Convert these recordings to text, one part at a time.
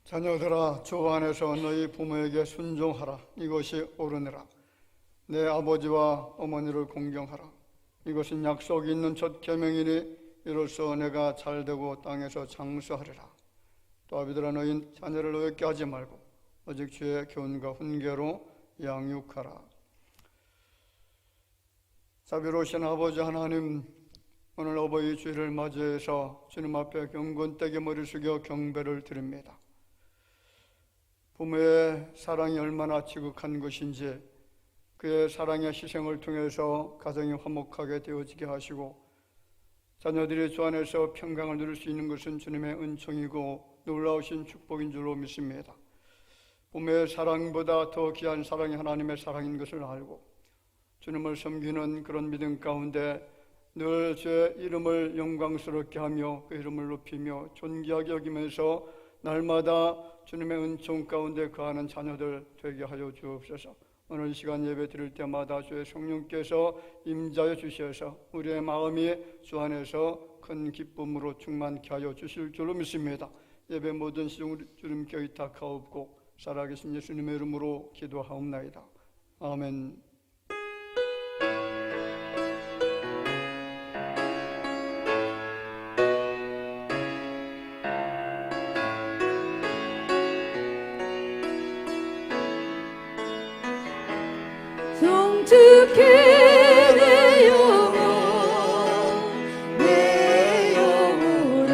자녀들아, 주 안에서 너희 부모에게 순종하라. 이것이 옳으니라. 내 아버지와 어머니를 공경하라. 이것은 약속이 있는 첫 계명이니 이로써 내가 잘되고 땅에서 장수하리라. 또 아비들아, 너희 자녀를 어렵게 하지 말고 오직 주의 교훈과 훈계로 양육하라. 자비로우신 아버지 하나님, 오늘 어버이 주일을 맞이해서 주님 앞에 경건되게 머리 숙여 경배를 드립니다. 부모의 사랑이 얼마나 지극한 것인지, 그의 사랑의 희생을 통해서 가정이 화목하게 되어지게 하시고 자녀들이 주 안에서 평강을 누릴 수 있는 것은 주님의 은총이고 놀라우신 축복인 줄로 믿습니다. 부모의 사랑보다 더 귀한 사랑이 하나님의 사랑인 것을 알고 주님을 섬기는 그런 믿음 가운데 늘 주의 이름을 영광스럽게 하며 그 이름을 높이며 존귀하게 여기면서 날마다 주님의 은총 가운데 거하는 자녀들 되게 하여 주옵소서. 오늘 이 시간 예배 드릴 때마다 주의 성령께서 임자여 주셔서 우리의 마음이 주 안에서 큰 기쁨으로 충만케 하여 주실 줄로 믿습니다. 예배 모든 시종 주님께 의탁하옵고 살아계신 예수님의 이름으로 기도하옵나이다. 아멘. 성축해 내 영혼 내 영혼아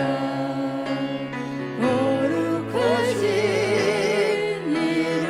거룩하신 이름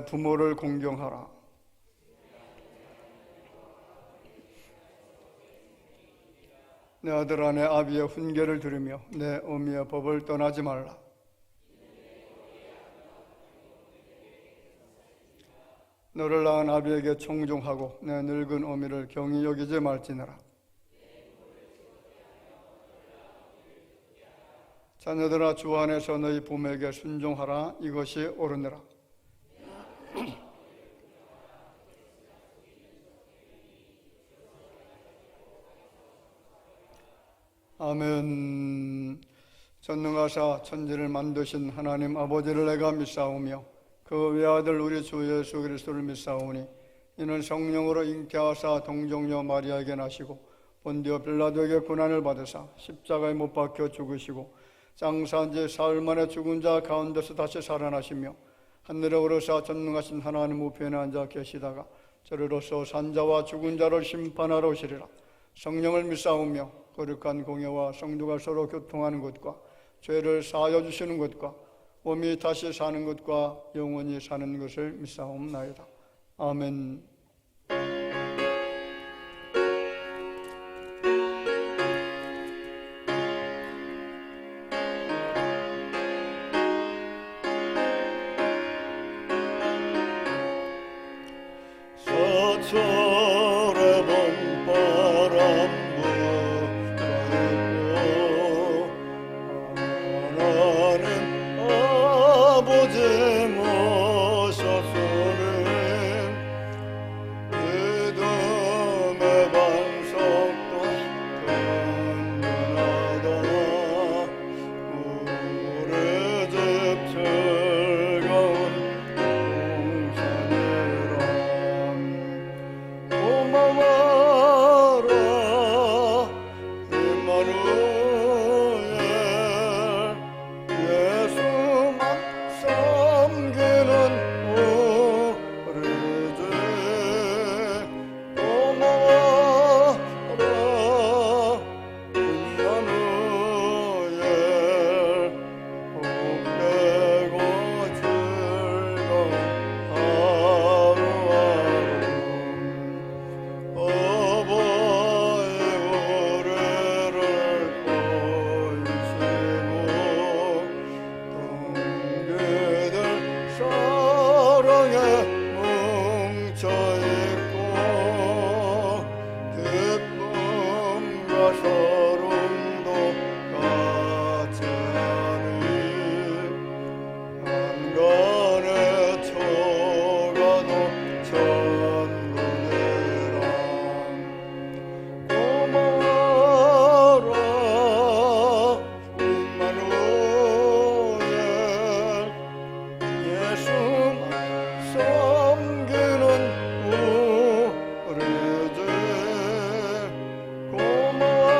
부모를 공경하라. 내 아들아 내 아비의 훈계를 들으며 내 어미의 법을 떠나지 말라. 너를 낳은 아비에게 청종하고 내 늙은 어미를 경히 여기지 말지니라. 자녀들아 주 안에서 너희 부모에게 순종하라. 이것이 옳으니라. 아멘. 전능하사 천지를 만드신 하나님 아버지를 내가 믿사오며 그 외아들 우리 주 예수 그리스도를 믿사오니 이는 성령으로 잉태하사 동정녀 마리아에게 나시고 본디오 빌라도에게 고난을 받으사 십자가에 못 박혀 죽으시고 장사한 지 사흘 만에 죽은 자 가운데서 다시 살아나시며 하늘에 오르사 전능하신 하나님 우편에 앉아 계시다가 저리로서 산자와 죽은 자를 심판하러 오시리라. 성령을 믿사오며 거룩한 공예와 성도가 서로 교통하는 것과 죄를 사하여 주시는 것과 몸이 다시 사는 것과 영원히 사는 것을 믿사옵나이다. 아멘. 서철의 봄바람 하나님 아버지 모셔서는 믿음의 반석도 든든하다. 우리 집 즐거운 동산이라. 고마워라 임마누엘. 예수만 섬기는 우리들. 고마워라 임마누엘. 복되고 즐거운 하루하루. 어버이 우리를 보이시고 동기들 사랑에 뭉쳐있고 기쁨과 서름도 같이 하니 한간의 초가도 천국이라. 고마워라 임마누엘. 예수만 섬기는 우리들. 고마워라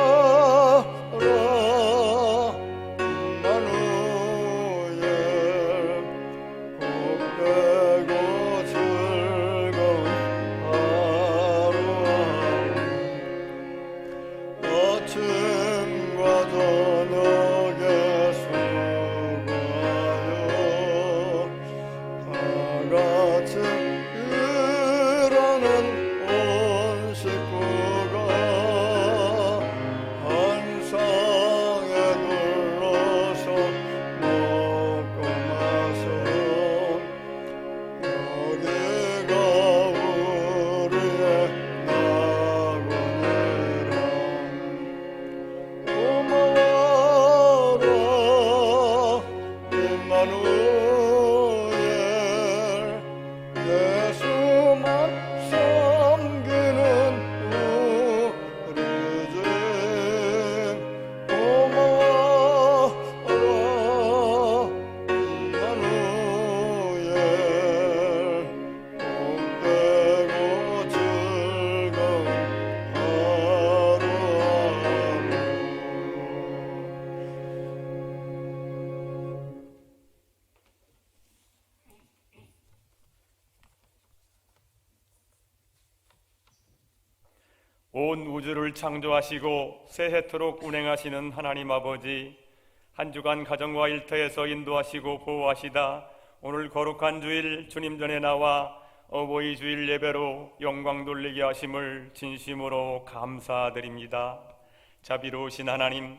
임마누엘. 복되고 즐거운 하루하루. 아침과 저녁에 수고하여 다같이 일하는 온 식구가 한 상에 둘러서 먹고 마셔. 여기가 우리의 낙원이라. 고마워라 임마누엘. 예수만 섬기는 우리들. 고마워라 임마누엘. 복되고 즐거운 하루하루. 온 우주를 창조하시고 새해토록 운행하시는 하나님 아버지, 한 주간 가정과 일터에서 인도하시고 보호하시다 오늘 거룩한 주일 주님 전에 나와 어버이 주일 예배로 영광 돌리게 하심을 진심으로 감사드립니다. 자비로우신 하나님,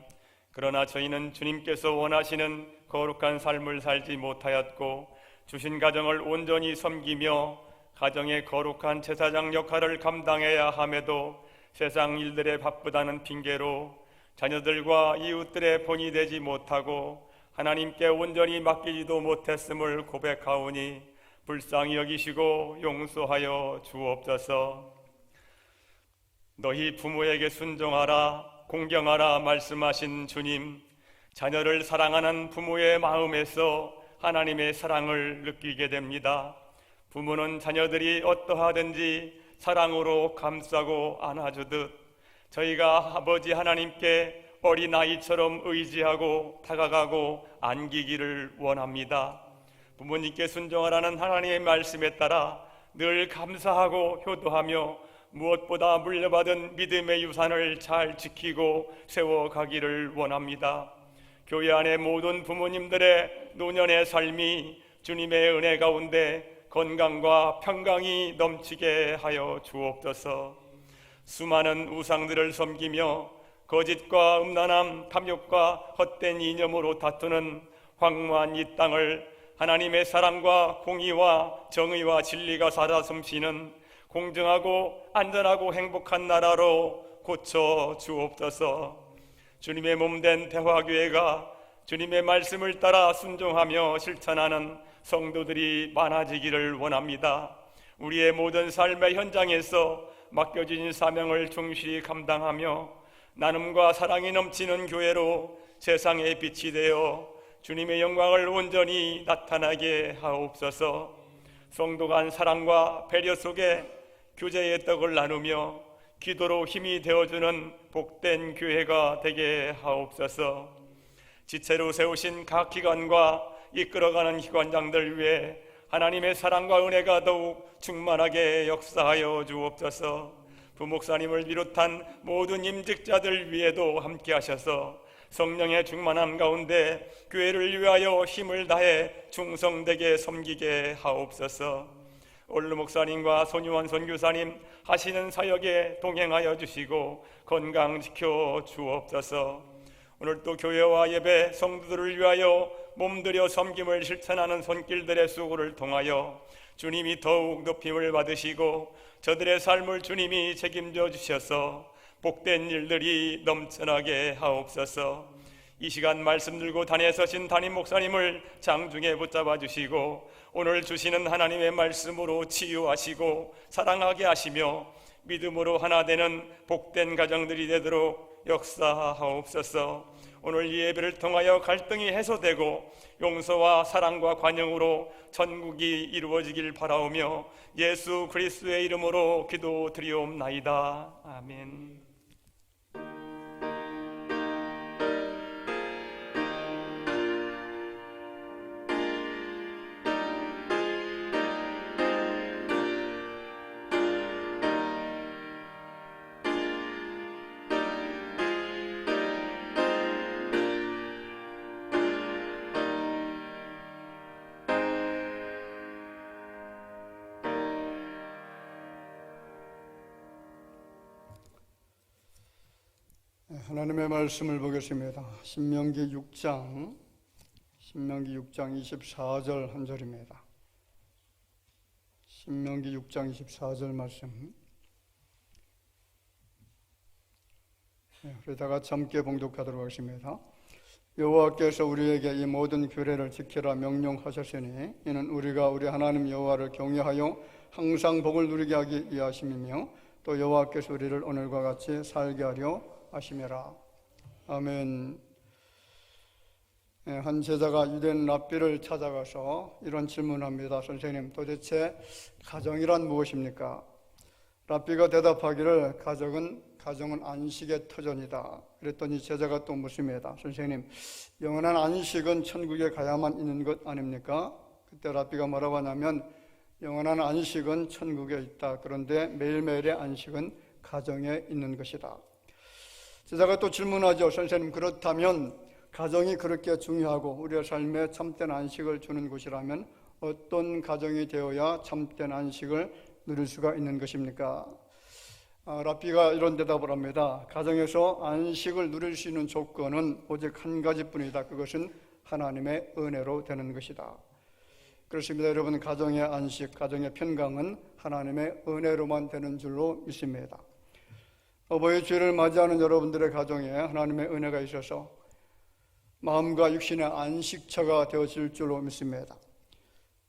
그러나 저희는 주님께서 원하시는 거룩한 삶을 살지 못하였고 주신 가정을 온전히 섬기며 가정의 거룩한 제사장 역할을 감당해야 함에도 세상 일들에 바쁘다는 핑계로 자녀들과 이웃들의 본이 되지 못하고 하나님께 온전히 맡기지도 못했음을 고백하오니 불쌍히 여기시고 용서하여 주옵소서. 너희 부모에게 순종하라, 공경하라 말씀하신 주님, 자녀를 사랑하는 부모의 마음에서 하나님의 사랑을 느끼게 됩니다. 부모는 자녀들이 어떠하든지 사랑으로 감싸고 안아주듯 저희가 아버지 하나님께 어린아이처럼 의지하고 다가가고 안기기를 원합니다. 부모님께 순종하라는 하나님의 말씀에 따라 늘 감사하고 효도하며 무엇보다 물려받은 믿음의 유산을 잘 지키고 세워가기를 원합니다. 교회 안의 모든 부모님들의 노년의 삶이 주님의 은혜 가운데 건강과 평강이 넘치게 하여 주옵소서. 수많은 우상들을 섬기며 거짓과 음란함, 탐욕과 헛된 이념으로 다투는 황무한 이 땅을 하나님의 사랑과 공의와 정의와 진리가 살아 숨쉬는 공정하고 안전하고 행복한 나라로 고쳐 주옵소서. 주님의 몸된 대화교회가 주님의 말씀을 따라 순종하며 실천하는 성도들이 많아지기를 원합니다. 우리의 모든 삶의 현장에서 맡겨진 사명을 충실히 감당하며 나눔과 사랑이 넘치는 교회로 세상의 빛이 되어 주님의 영광을 온전히 나타나게 하옵소서. 성도 간 사랑과 배려 속에 교제의 떡을 나누며 기도로 힘이 되어주는 복된 교회가 되게 하옵소서. 지체로 세우신 각 기관과 이끌어가는 기관장들 위해 하나님의 사랑과 은혜가 더욱 충만하게 역사하여 주옵소서. 부목사님을 비롯한 모든 임직자들 위에도 함께 하셔서 성령의 충만함 가운데 교회를 위하여 힘을 다해 충성되게 섬기게 하옵소서. 올루 목사님과 손유원 선교사님 하시는 사역에 동행하여 주시고 건강 지켜 주옵소서. 오늘 또 교회와 예배 성도들을 위하여 몸들여 섬김을 실천하는 손길들의 수고를 통하여 주님이 더욱 높임을 받으시고 저들의 삶을 주님이 책임져 주셔서 복된 일들이 넘쳐나게 하옵소서. 이 시간 말씀 들고 단에 서신 담임 목사님을 장중에 붙잡아 주시고 오늘 주시는 하나님의 말씀으로 치유하시고 사랑하게 하시며 믿음으로 하나 되는 복된 가정들이 되도록 역사하옵소서. 오늘 이 예배를 통하여 갈등이 해소되고 용서와 사랑과 관용으로 천국이 이루어지길 바라오며 예수 그리스도의 이름으로 기도드리옵나이다. 아멘. 하나님의 말씀을 보겠습니다. 신명기 6장 24절 한 절입니다. 신명기 6장 24절 말씀. 우리 다 같이 함께 봉독하도록 하겠습니다. 여호와께서 우리에게 이 모든 규례를 지키라 명령하셨으니 이는 우리가 우리 하나님 여호와를 경외하여 항상 복을 누리게 하기 위하심이며 또 여호와께서 우리를 오늘과 같이 살게 하려 하심이라. 아멘. 한 제자가 유대인 랍비를 찾아가서 이런 질문합니다. 선생님, 도대체 가정이란 무엇입니까? 랍비가 대답하기를 가정은 안식의 터전이다. 그랬더니 제자가 또 묻습니다. 선생님, 영원한 안식은 천국에 가야만 있는 것 아닙니까? 그때 랍비가 뭐라고 하냐면 영원한 안식은 천국에 있다. 그런데 매일매일의 안식은 가정에 있는 것이다. 제자가 또 질문하죠. 선생님, 그렇다면 가정이 그렇게 중요하고 우리의 삶에 참된 안식을 주는 곳이라면 어떤 가정이 되어야 참된 안식을 누릴 수가 있는 것입니까? 랍비가 이런 대답을 합니다. 가정에서 안식을 누릴 수 있는 조건은 오직 한 가지뿐이다. 그것은 하나님의 은혜로 되는 것이다. 그렇습니다. 여러분, 가정의 안식, 가정의 평강은 하나님의 은혜로만 되는 줄로 믿습니다. 어버이 주일을 맞이하는 여러분들의 가정에 하나님의 은혜가 있어서 마음과 육신의 안식처가 되어질 줄로 믿습니다.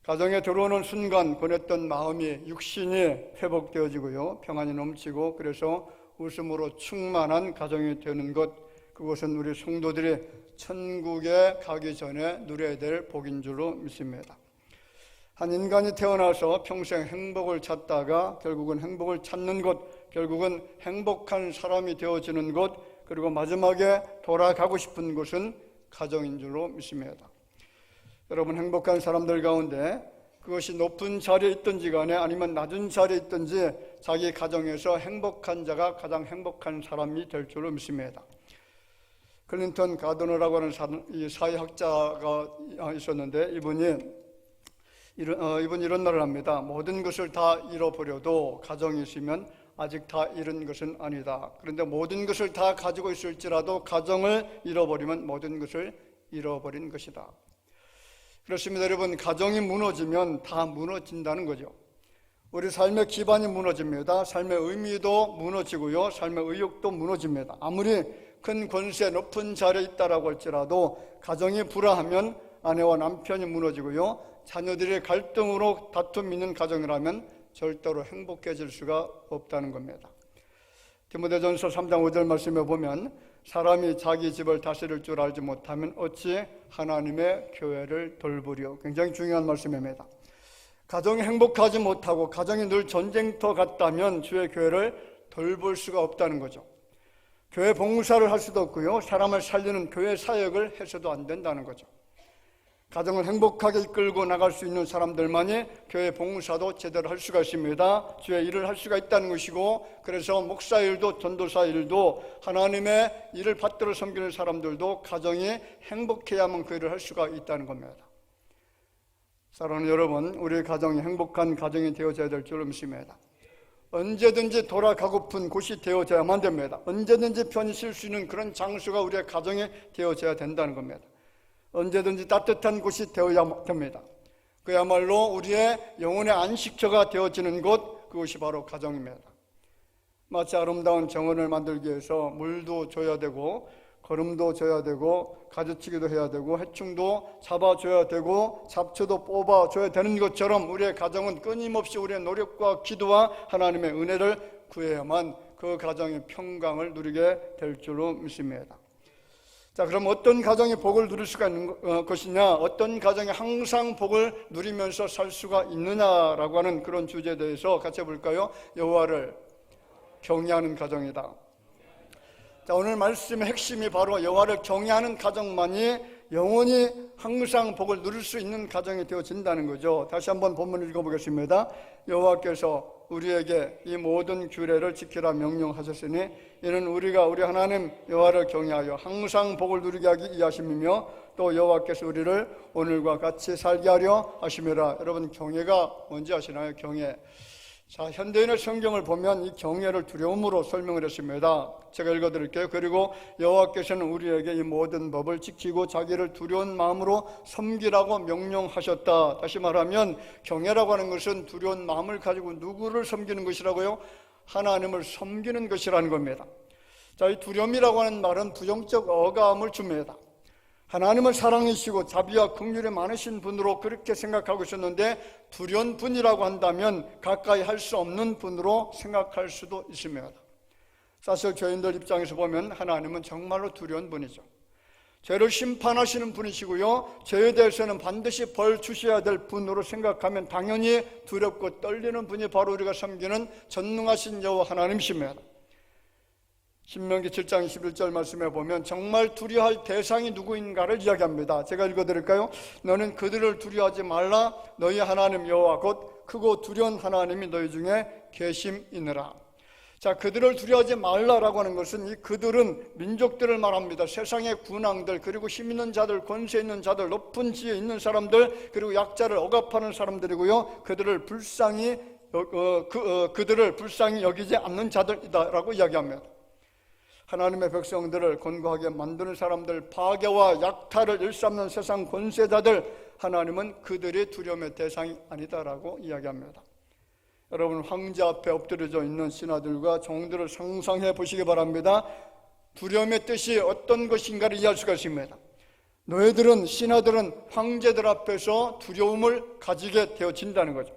가정에 들어오는 순간 보냈던 마음이 육신이 회복되어지고요, 평안이 넘치고 그래서 웃음으로 충만한 가정이 되는 것, 그것은 우리 성도들이 천국에 가기 전에 누려야 될 복인 줄로 믿습니다. 한 인간이 태어나서 평생 행복을 찾다가 결국은 행복을 찾는 곳, 결국은 행복한 사람이 되어지는 곳, 그리고 마지막에 돌아가고 싶은 곳은 가정인 줄로 믿습니다. 여러분, 행복한 사람들 가운데 그것이 높은 자리에 있든지 간에 아니면 낮은 자리에 있든지 자기 가정에서 행복한 자가 가장 행복한 사람이 될 줄로 믿습니다. 클린턴 가드너라고 하는 사회학자가 있었는데 이분이 이런 말을 합니다. 모든 것을 다 잃어버려도 가정이 있으면 아직 다 잃은 것은 아니다. 그런데 모든 것을 다 가지고 있을지라도 가정을 잃어버리면 모든 것을 잃어버린 것이다. 그렇습니다. 여러분, 가정이 무너지면 다 무너진다는 거죠. 우리 삶의 기반이 무너집니다. 삶의 의미도 무너지고요, 삶의 의욕도 무너집니다. 아무리 큰 권세, 높은 자리에 있다라고 할지라도 가정이 불화하면 아내와 남편이 무너지고요, 자녀들의 갈등으로 다툼이 있는 가정이라면 절대로 행복해질 수가 없다는 겁니다. 디모데전서 3장 5절 말씀에 보면 사람이 자기 집을 다스릴 줄 알지 못하면 어찌 하나님의 교회를 돌보리요. 굉장히 중요한 말씀입니다. 가정이 행복하지 못하고 가정이 늘 전쟁터 같다면 주의 교회를 돌볼 수가 없다는 거죠. 교회 봉사를 할 수도 없고요, 사람을 살리는 교회 사역을 해서도 안 된다는 거죠. 가정을 행복하게 이끌고 나갈 수 있는 사람들만이 교회 봉사도 제대로 할 수가 있습니다. 주의 일을 할 수가 있다는 것이고, 그래서 목사 일도 전도사 일도 하나님의 일을 받들어 섬기는 사람들도 가정이 행복해야만 그 일을 할 수가 있다는 겁니다. 사랑하는 여러분, 우리 가정이 행복한 가정이 되어져야 될 줄로 믿습니다. 언제든지 돌아가고픈 곳이 되어져야만 됩니다. 언제든지 편히 쉴 수 있는 그런 장소가 우리의 가정이 되어져야 된다는 겁니다. 언제든지 따뜻한 곳이 되어야 됩니다. 그야말로 우리의 영혼의 안식처가 되어지는 곳, 그것이 바로 가정입니다. 마치 아름다운 정원을 만들기 위해서 물도 줘야 되고 거름도 줘야 되고 가지치기도 해야 되고 해충도 잡아줘야 되고 잡초도 뽑아줘야 되는 것처럼 우리의 가정은 끊임없이 우리의 노력과 기도와 하나님의 은혜를 구해야만 그 가정의 평강을 누리게 될 줄로 믿습니다. 자, 그럼 어떤 가정이 복을 누릴 수가 있는 것이냐, 어떤 가정이 항상 복을 누리면서 살 수가 있느냐라고 하는 그런 주제에 대해서 같이 볼까요? 여호와를 경외하는 가정이다. 자, 오늘 말씀의 핵심이 바로 여호와를 경외하는 가정만이 영원히 항상 복을 누릴 수 있는 가정이 되어진다는 거죠. 다시 한번 본문을 읽어보겠습니다. 여호와께서 우리에게 이 모든 규례를 지키라 명령하셨으니 이는 우리가 우리 하나님 여호와를 경외하여 항상 복을 누리게 하기 위하심이며 또 여호와께서 우리를 오늘과 같이 살게 하려 하심이라. 여러분, 경외가 뭔지 아시나요? 경외. 자, 현대인의 성경을 보면 이 경외를 두려움으로 설명을 했습니다. 제가 읽어드릴게요. 그리고 여호와께서는 우리에게 이 모든 법을 지키고 자기를 두려운 마음으로 섬기라고 명령하셨다. 다시 말하면 경외라고 하는 것은 두려운 마음을 가지고 누구를 섬기는 것이라고요? 하나님을 섬기는 것이라는 겁니다. 자, 이 두려움이라고 하는 말은 부정적 어감을 줍니다. 하나님을 사랑하시고 자비와 긍휼이 많으신 분으로 그렇게 생각하고 있었는데 두려운 분이라고 한다면 가까이 할 수 없는 분으로 생각할 수도 있습니다. 사실 죄인들 입장에서 보면 하나님은 정말로 두려운 분이죠. 죄를 심판하시는 분이시고요, 죄에 대해서는 반드시 벌 주셔야 될 분으로 생각하면 당연히 두렵고 떨리는 분이 바로 우리가 섬기는 전능하신 여호와 하나님이십니다. 신명기 7장 21절 말씀에 보면 정말 두려워할 대상이 누구인가를 이야기합니다. 제가 읽어드릴까요? 너는 그들을 두려워하지 말라. 너희 하나님 여호와 곧 크고 두려운 하나님이 너희 중에 계심이니라. 자, 그들을 두려워하지 말라라고 하는 것은 이 그들은 민족들을 말합니다. 세상의 군왕들, 그리고 힘 있는 자들, 권세 있는 자들, 높은 지위에 있는 사람들, 그리고 약자를 억압하는 사람들이고요. 그들을 불쌍히 여기지 않는 자들이다라고 이야기합니다. 하나님의 백성들을 곤고하게 만드는 사람들, 파괴와 약탈을 일삼는 세상 권세자들, 하나님은 그들이 두려움의 대상이 아니다라고 이야기합니다. 여러분, 황제 앞에 엎드려져 있는 신하들과 종들을 상상해 보시기 바랍니다. 두려움의 뜻이 어떤 것인가를 이해할 수가 있습니다. 노예들은, 신하들은 황제들 앞에서 두려움을 가지게 되어진다는 거죠.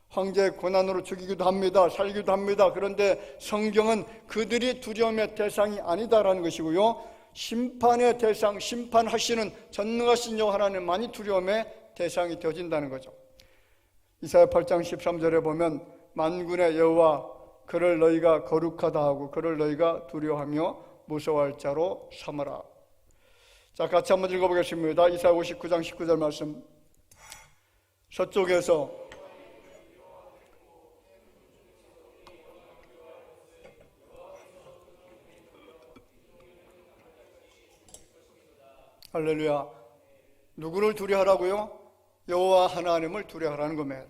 황제의 고난으로 죽이기도 합니다. 살기도 합니다. 그런데 성경은 그들이 두려움의 대상이 아니다라는 것이고요, 심판의 대상, 심판하시는 전능하신 여호와 하나님만이 두려움의 대상이 되어진다는 거죠. 이사야 8장 13절에 보면 만군의 여호와 그를 너희가 거룩하다 하고 그를 너희가 두려워하며 무서워할 자로 삼으라. 자, 같이 한번 읽어보겠습니다. 이사야 59장 19절 말씀. 서쪽에서 할렐루야. 누구를 두려워하라고요? 여호와 하나님을 두려워하라는 겁니다.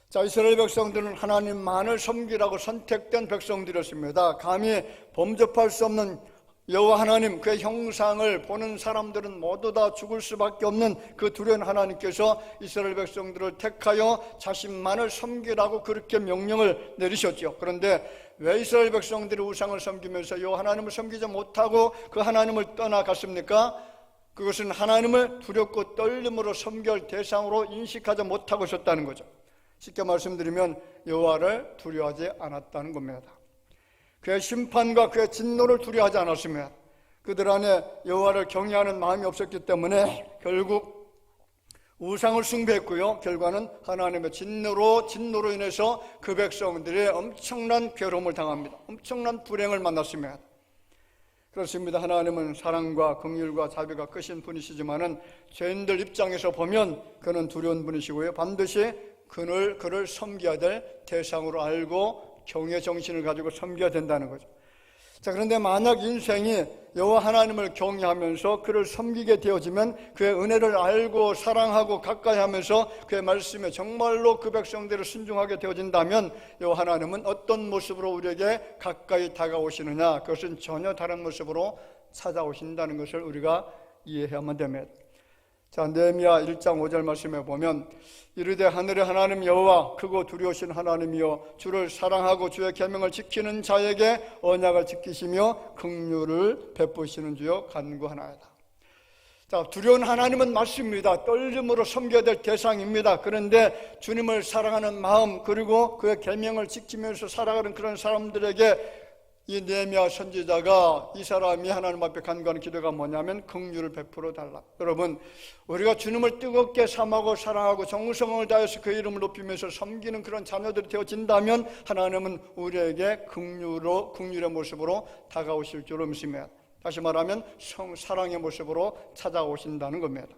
자, 이스라엘 백성들은 하나님만을 섬기라고 선택된 백성들이었습니다. 감히 범접할 수 없는 여호와 하나님, 그의 형상을 보는 사람들은 모두 다 죽을 수밖에 없는 그 두려운 하나님께서 이스라엘 백성들을 택하여 자신만을 섬기라고 그렇게 명령을 내리셨죠. 그런데 왜 이스라엘 백성들이 우상을 섬기면서 여호와 하나님을 섬기지 못하고 그 하나님을 떠나갔습니까? 그것은 하나님을 두렵고 떨림으로 섬길 대상으로 인식하지 못하고 있었다는 거죠. 쉽게 말씀드리면 여호와를 두려워하지 않았다는 겁니다. 그의 심판과 그의 진노를 두려워하지 않았으면 그들 안에 여호와를 경외하는 마음이 없었기 때문에 결국 우상을 숭배했고요, 결과는 하나님의 진노로 인해서 그 백성들이 엄청난 괴로움을 당합니다. 엄청난 불행을 만났습니다. 그렇습니다. 하나님은 사랑과 긍휼과 자비가 크신 분이시지만은 죄인들 입장에서 보면 그는 두려운 분이시고요, 반드시 그를 섬겨야 될 대상으로 알고 경외 정신을 가지고 섬겨야 된다는 거죠. 자, 그런데 만약 인생이 여호와 하나님을 경외하면서 그를 섬기게 되어지면 그의 은혜를 알고 사랑하고 가까이 하면서 그의 말씀에 정말로 그 백성들을 순종하게 되어진다면 여호와 하나님은 어떤 모습으로 우리에게 가까이 다가오시느냐, 그것은 전혀 다른 모습으로 찾아오신다는 것을 우리가 이해해야만 됩니다. 자, 느헤미야 1장 5절 말씀에 보면 이르되 하늘의 하나님 여호와 크고 두려우신 하나님이여 주를 사랑하고 주의 계명을 지키는 자에게 언약을 지키시며 긍휼을 베푸시는 주여 간구하나이다. 자, 두려운 하나님은 맞습니다. 떨림으로 섬겨야 될 대상입니다. 그런데 주님을 사랑하는 마음, 그리고 그의 계명을 지키면서 살아가는 그런 사람들에게 이 느헤미야 선지자가 이 사람이 하나님 앞에 간구하는 기도가 뭐냐면 긍휼을 베풀어 달라. 여러분, 우리가 주님을 뜨겁게 삼하고 사랑하고 정성을 다해서 그 이름을 높이면서 섬기는 그런 자녀들이 되어진다면 하나님은 우리에게 긍휼의 모습으로 다가오실 줄로 믿습니다. 다시 말하면 사랑의 모습으로 찾아오신다는 겁니다.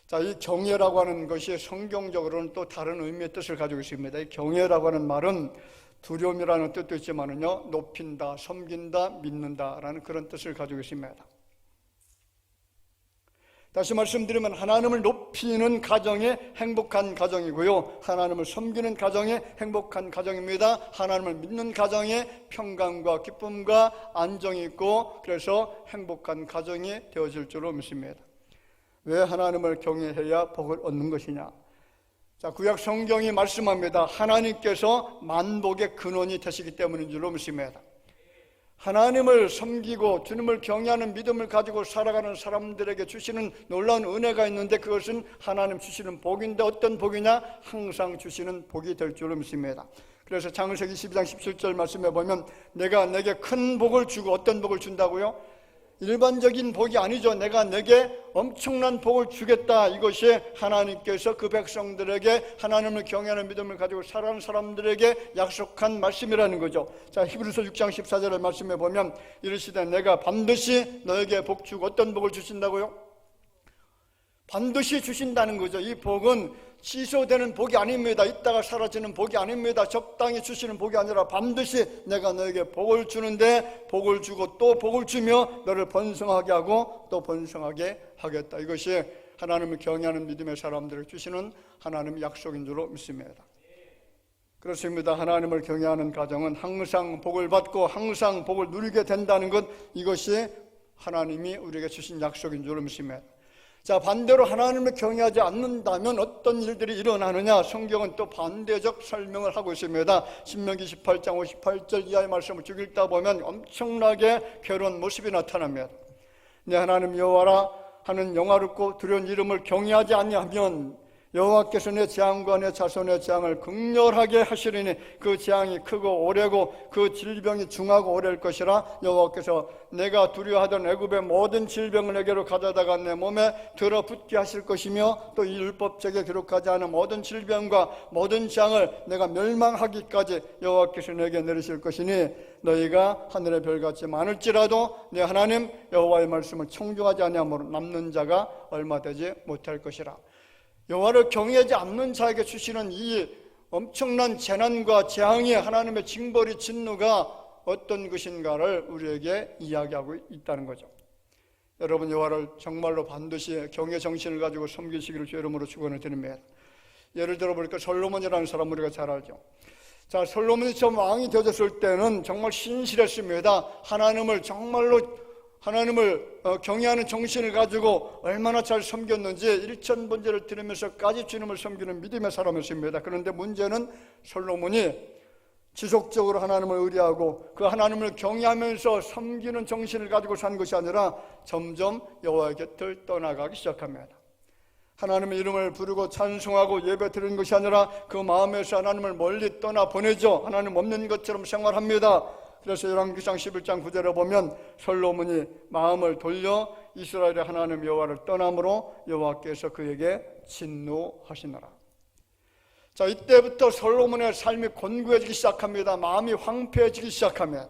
자, 이 경외라고 하는 것이 성경적으로는 또 다른 의미의 뜻을 가지고 있습니다. 이 경외라고 하는 말은 두려움이라는 뜻도 있지만은요, 높인다, 섬긴다, 믿는다라는 그런 뜻을 가지고 있습니다. 다시 말씀드리면 하나님을 높이는 가정이 행복한 가정이고요, 하나님을 섬기는 가정이 행복한 가정입니다. 하나님을 믿는 가정에 평강과 기쁨과 안정이 있고 그래서 행복한 가정이 되어질 줄로 믿습니다. 왜 하나님을 경외해야 복을 얻는 것이냐? 자, 구약 성경이 말씀합니다. 하나님께서 만복의 근원이 되시기 때문인 줄로 믿습니다. 하나님을 섬기고 주님을 경외하는 믿음을 가지고 살아가는 사람들에게 주시는 놀라운 은혜가 있는데 그것은 하나님 주시는 복인데 어떤 복이냐? 항상 주시는 복이 될 줄로 믿습니다. 그래서 창세기 12장 17절 말씀에 보면 내가 내게 큰 복을 주고, 어떤 복을 준다고요? 일반적인 복이 아니죠. 내가 내게 엄청난 복을 주겠다. 이것이 하나님께서 그 백성들에게 하나님을 경외하는 믿음을 가지고 살아가는 사람들에게 약속한 말씀이라는 거죠. 자, 히브리서 6장 14절의 말씀에 보면 이르시되 내가 반드시 너에게 복 주고, 어떤 복을 주신다고요? 반드시 주신다는 거죠. 이 복은 취소되는 복이 아닙니다. 있다가 사라지는 복이 아닙니다. 적당히 주시는 복이 아니라 반드시 내가 너에게 복을 주는데 복을 주고 또 복을 주며 너를 번성하게 하고 또 번성하게 하겠다. 이것이 하나님을 경외하는 믿음의 사람들에게 주시는 하나님의 약속인 줄로 믿습니다. 그렇습니다. 하나님을 경외하는 가정은 항상 복을 받고 항상 복을 누리게 된다는 것, 이것이 하나님이 우리에게 주신 약속인 줄로 믿습니다. 자, 반대로 하나님을 경외하지 않는다면 어떤 일들이 일어나느냐, 성경은 또 반대적 설명을 하고 있습니다. 신명기 18장 58절 이하의 말씀을 쭉 읽다 보면 엄청나게 괴로운 모습이 나타납니다. 내 하나님 여호와라 하는 영화롭고 두려운 이름을 경외하지 아니하면 여호와께서 내 재앙과 내 자손의 재앙을 극렬하게 하시리니 그 재앙이 크고 오래고 그 질병이 중하고 오래일 것이라. 여호와께서 내가 두려워하던 애굽의 모든 질병을 내게로 가져다가 내 몸에 들어붙게 하실 것이며 또 이 율법책에 기록하지 않은 모든 질병과 모든 재앙을 내가 멸망하기까지 여호와께서 내게 내리실 것이니 너희가 하늘의 별같이 많을지라도 내 하나님 여호와의 말씀을 청중하지 아니함으로 남는 자가 얼마 되지 못할 것이라. 여호와를 경외하지 않는 자에게 주시는 이 엄청난 재난과 재앙이, 하나님의 징벌이, 진노가 어떤 것인가를 우리에게 이야기하고 있다는 거죠. 여러분, 여호와를 정말로 반드시 경외 정신을 가지고 섬기시기를 주 이름으로 축원을 드립니다. 예를 들어 보니까 솔로몬이라는 사람 우리가 잘 알죠. 자, 솔로몬이 처음 왕이 되어졌을 때는 정말 신실했습니다. 하나님을 경외하는 정신을 가지고 얼마나 잘 섬겼는지 일천번제를 드리면서까지 주님을 섬기는 믿음의 사람이었습니다. 그런데 문제는 솔로몬이 지속적으로 하나님을 의뢰하고 그 하나님을 경외하면서 섬기는 정신을 가지고 산 것이 아니라 점점 여호와의 곁을 떠나가기 시작합니다. 하나님의 이름을 부르고 찬송하고 예배 드리는 것이 아니라 그 마음에서 하나님을 멀리 떠나 보내죠. 하나님 없는 것처럼 생활합니다. 그래서 열왕기상 11장 9절에 보면 솔로몬이 마음을 돌려 이스라엘의 하나님 여호와를 떠남으로 여호와께서 그에게 진노하시노라. 자, 이때부터 솔로몬의 삶이 곤고해지기 시작합니다. 마음이 황폐해지기 시작합니다.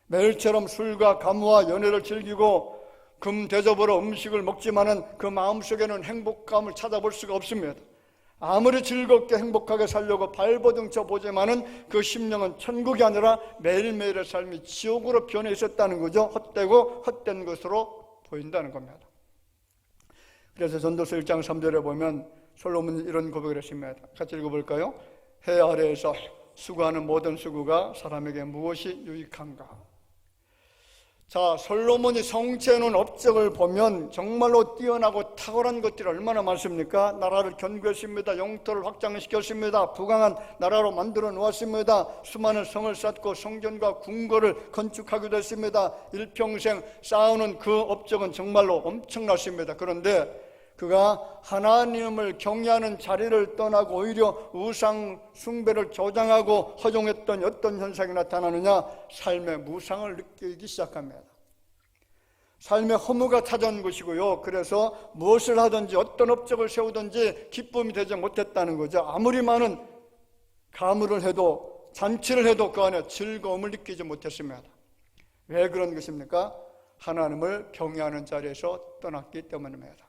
매일처럼 술과 가무와 연애를 즐기고 금 대접으로 음식을 먹지만은 그 마음속에는 행복감을 찾아볼 수가 없습니다. 아무리 즐겁게 행복하게 살려고 발버둥쳐 보지만은 그 심령은 천국이 아니라 매일매일의 삶이 지옥으로 변해 있었다는 거죠. 헛되고 헛된 것으로 보인다는 겁니다. 그래서 전도서 1장 3절에 보면 솔로몬이 이런 고백을 했습니다. 같이 읽어볼까요? 해 아래에서 수고하는 모든 수고가 사람에게 무엇이 유익한가? 자, 솔로몬이 성취해놓은 업적을 보면 정말로 뛰어나고 탁월한 것들이 얼마나 많습니까? 나라를 견고했습니다. 영토를 확장시켰습니다. 부강한 나라로 만들어 놓았습니다. 수많은 성을 쌓고 성전과 궁궐을 건축하기도 했습니다. 일평생 쌓아오는 그 업적은 정말로 엄청났습니다. 그런데 그가 하나님을 경외하는 자리를 떠나고 오히려 우상 숭배를 조장하고 허종했던 어떤 현상이 나타나느냐? 삶의 무상을 느끼기 시작합니다. 삶의 허무가 찾아온 것이고요. 그래서 무엇을 하든지 어떤 업적을 세우든지 기쁨이 되지 못했다는 거죠. 아무리 많은 가물을 해도 잔치를 해도 그 안에 즐거움을 느끼지 못했습니다. 왜 그런 것입니까? 하나님을 경외하는 자리에서 떠났기 때문입니다.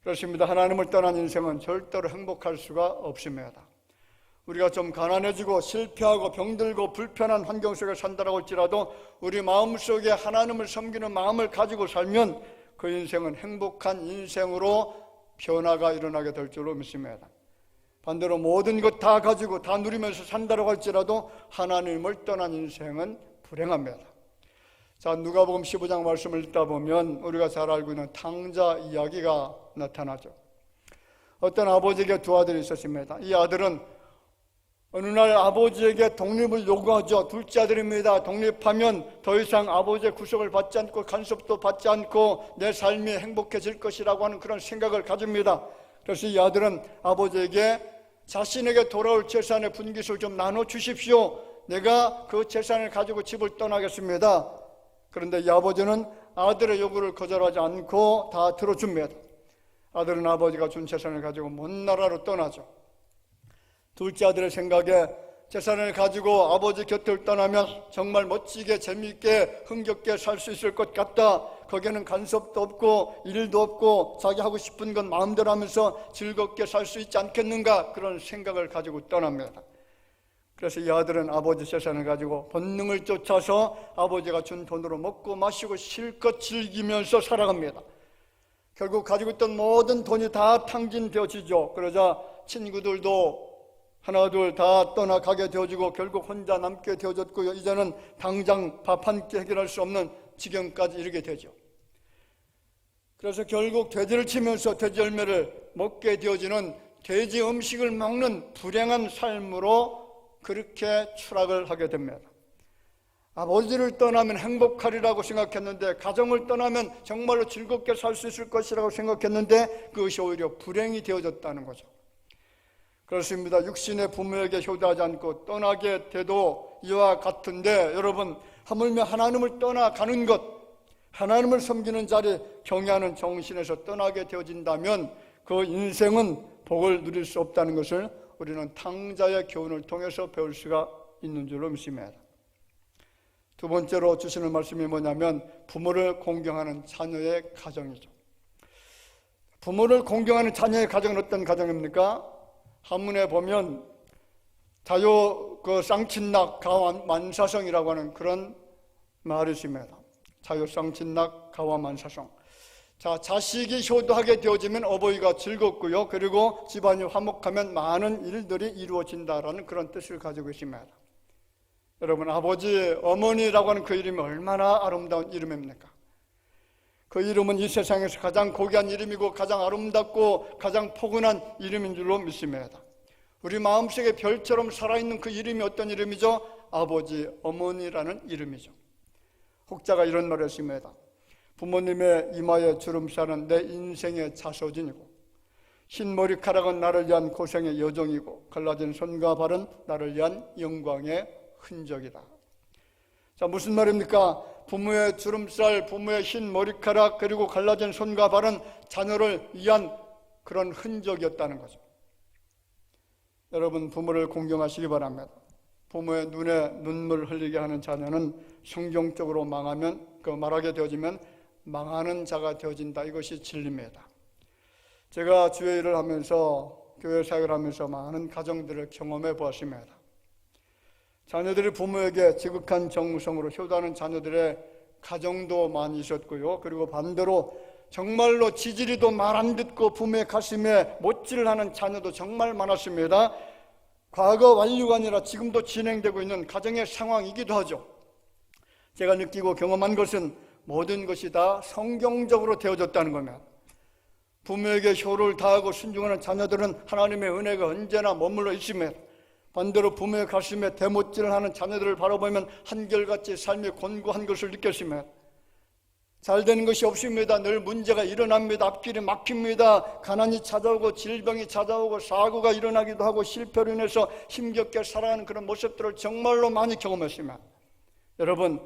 그렇습니다. 하나님을 떠난 인생은 절대로 행복할 수가 없습니다. 우리가 좀 가난해지고 실패하고 병들고 불편한 환경 속에 산다고 할지라도 우리 마음속에 하나님을 섬기는 마음을 가지고 살면 그 인생은 행복한 인생으로 변화가 일어나게 될 줄로 믿습니다. 반대로 모든 것 다 가지고 다 누리면서 산다고 할지라도 하나님을 떠난 인생은 불행합니다. 자, 누가복음 15장 말씀을 읽다 보면 우리가 잘 알고 있는 탕자 이야기가 나타나죠. 어떤 아버지에게 두 아들이 있었습니다. 이 아들은 어느 날 아버지에게 독립을 요구하죠. 둘째 아들입니다. 독립하면 더 이상 아버지의 구속을 받지 않고 간섭도 받지 않고 내 삶이 행복해질 것이라고 하는 그런 생각을 가집니다. 그래서 이 아들은 아버지에게 자신에게 돌아올 재산의 분깃을 좀 나눠주십시오. 내가 그 재산을 가지고 집을 떠나겠습니다. 그런데 이 아버지는 아들의 요구를 거절하지 않고 다 들어줍니다. 아들은 아버지가 준 재산을 가지고 먼 나라로 떠나죠. 둘째 아들의 생각에 재산을 가지고 아버지 곁을 떠나면 정말 멋지게 재미있게 흥겹게 살 수 있을 것 같다. 거기에는 간섭도 없고 일도 없고 자기 하고 싶은 건 마음대로 하면서 즐겁게 살 수 있지 않겠는가, 그런 생각을 가지고 떠납니다. 그래서 이 아들은 아버지 재산을 가지고 본능을 쫓아서 아버지가 준 돈으로 먹고 마시고 실컷 즐기면서 살아갑니다. 결국 가지고 있던 모든 돈이 다 탕진되어지죠. 그러자 친구들도 하나 둘 다 떠나가게 되어지고 결국 혼자 남게 되어졌고요. 이제는 당장 밥 한 끼 해결할 수 없는 지경까지 이르게 되죠. 그래서 결국 돼지를 치면서 돼지 열매를 먹게 되어지는 돼지 음식을 먹는 불행한 삶으로 그렇게 추락을 하게 됩니다. 아버지를 떠나면 행복하리라고 생각했는데, 가정을 떠나면 정말로 즐겁게 살 수 있을 것이라고 생각했는데 그것이 오히려 불행이 되어졌다는 거죠. 그렇습니다. 육신의 부모에게 효도하지 않고 떠나게 돼도 이와 같은데, 여러분, 하물며 하나님을 떠나가는 것, 하나님을 섬기는 자리 경외하는 정신에서 떠나게 되어진다면 그 인생은 복을 누릴 수 없다는 것을 우리는 탕자의 교훈을 통해서 배울 수가 있는 줄로 믿습니다. 두 번째로 주시는 말씀이 뭐냐면 부모를 공경하는 자녀의 가정이죠. 부모를 공경하는 자녀의 가정은 어떤 가정입니까? 한문에 보면 자요 쌍친낙 가와만사성이라고 하는 그런 말이 있습니다. 자요 쌍친낙 가와만사성. 자, 자식이 효도하게 되어지면 어버이가 즐겁고요. 그리고 집안이 화목하면 많은 일들이 이루어진다라는 그런 뜻을 가지고 있습니다. 여러분, 아버지, 어머니라고 하는 그 이름이 얼마나 아름다운 이름입니까? 그 이름은 이 세상에서 가장 고귀한 이름이고 가장 아름답고 가장 포근한 이름인 줄로 믿습니다. 우리 마음속에 별처럼 살아있는 그 이름이 어떤 이름이죠? 아버지, 어머니라는 이름이죠. 혹자가 이런 말을 했습니다. 부모님의 이마의 주름살은 내 인생의 자서전이고, 흰 머리카락은 나를 위한 고생의 여정이고, 갈라진 손과 발은 나를 위한 영광의 흔적이다. 자, 무슨 말입니까? 부모의 주름살, 부모의 흰 머리카락, 그리고 갈라진 손과 발은 자녀를 위한 그런 흔적이었다는 거죠. 여러분, 부모를 공경하시기 바랍니다. 부모의 눈에 눈물 흘리게 하는 자녀는 성경적으로 말하게 되어지면 망하는 자가 되어진다. 이것이 진리입니다. 제가 주의 일을 하면서, 교회 사역을 하면서 많은 가정들을 경험해 보았습니다. 자녀들이 부모에게 지극한 정성으로 효도하는 자녀들의 가정도 많이 있었고요. 그리고 반대로 정말로 지지리도 말 안 듣고 부모의 가슴에 못질을 하는 자녀도 정말 많았습니다. 과거 완료가 아니라 지금도 진행되고 있는 가정의 상황이기도 하죠. 제가 느끼고 경험한 것은 모든 것이 다 성경적으로 되어졌다는 겁니다. 부모에게 효를 다하고 순종하는 자녀들은 하나님의 은혜가 언제나 머물러 있습니다. 반대로 부모의 가슴에 대못질을 하는 자녀들을 바라보면 한결같이 삶이 곤고한 것을 느꼈습니다. 잘 되는 것이 없습니다. 늘 문제가 일어납니다. 앞길이 막힙니다. 가난이 찾아오고 질병이 찾아오고 사고가 일어나기도 하고 실패로 인해서 힘겹게 살아가는 그런 모습들을 정말로 많이 경험했습니다. 여러분,